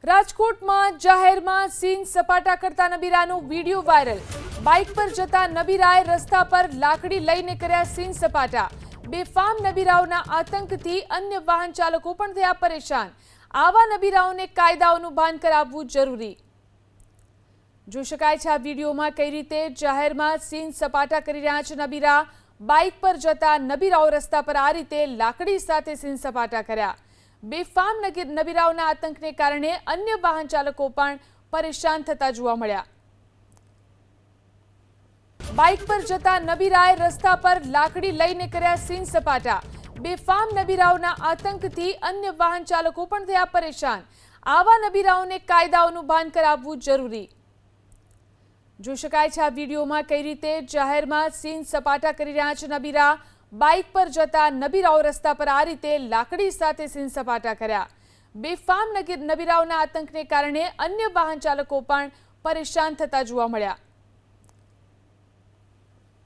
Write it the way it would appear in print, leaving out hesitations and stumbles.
રાજકોટમાં જાહેરમાં સીન સપાટા કરતા નબીરાનો વિડીયો વાયરલ। બાઇક પર જતા નબીરાએ રસ્તા પર લાકડી લઈને કર્યા સીન સપાટા। બેફામ નબીરાઓના આતંકથી અન્ય વાહન ચાલકો પણ થયા પરેશાન। આવા નબીરાઓને કાયદાઓનું ભાન કરાવવું જરૂરી। જોઈ શકાય છે આ વિડીયોમાં કઈ રીતે જાહેરમાં સીન સપાટા કરી રહ્યા છે નબીરા। બાઇક પર જતા નબીરાઓ રસ્તા પર આ રીતે લાકડી સાથે સીન સપાટા કર્યા। બેફામ નબીરાઓના આતંકને કારણે અન્ય વાહન ચાલકો પણ પરેશાન થતા જોવા મળ્યા। બાઇક પર જતા નબીરાએ રસ્તા પર લાકડી લઈને કર્યા સીન સપાટા। બેફામ નબીરાઓના આતંકથી અન્ય વાહન ચાલકો પણ થયા પરેશાન। આવા નબીરાઓને કાયદાઓનું ભાન કરાવવું જરૂરી। જોઈ શકાય છે આ વિડીયોમાં કઈ રીતે જાહેરમાં સીન સપાટા કરી રહ્યા છે નબીરા। બાઇક પર જતા નબીરાઓ રસ્તા પર આ રીતે લાકડી સાથે સીન સપાટા કર્યા। બેફામ નબીરાઓના આતંકને કારણે અન્ય વાહન ચાલકો પણ પરેશાન થતા જોવા મળ્યા।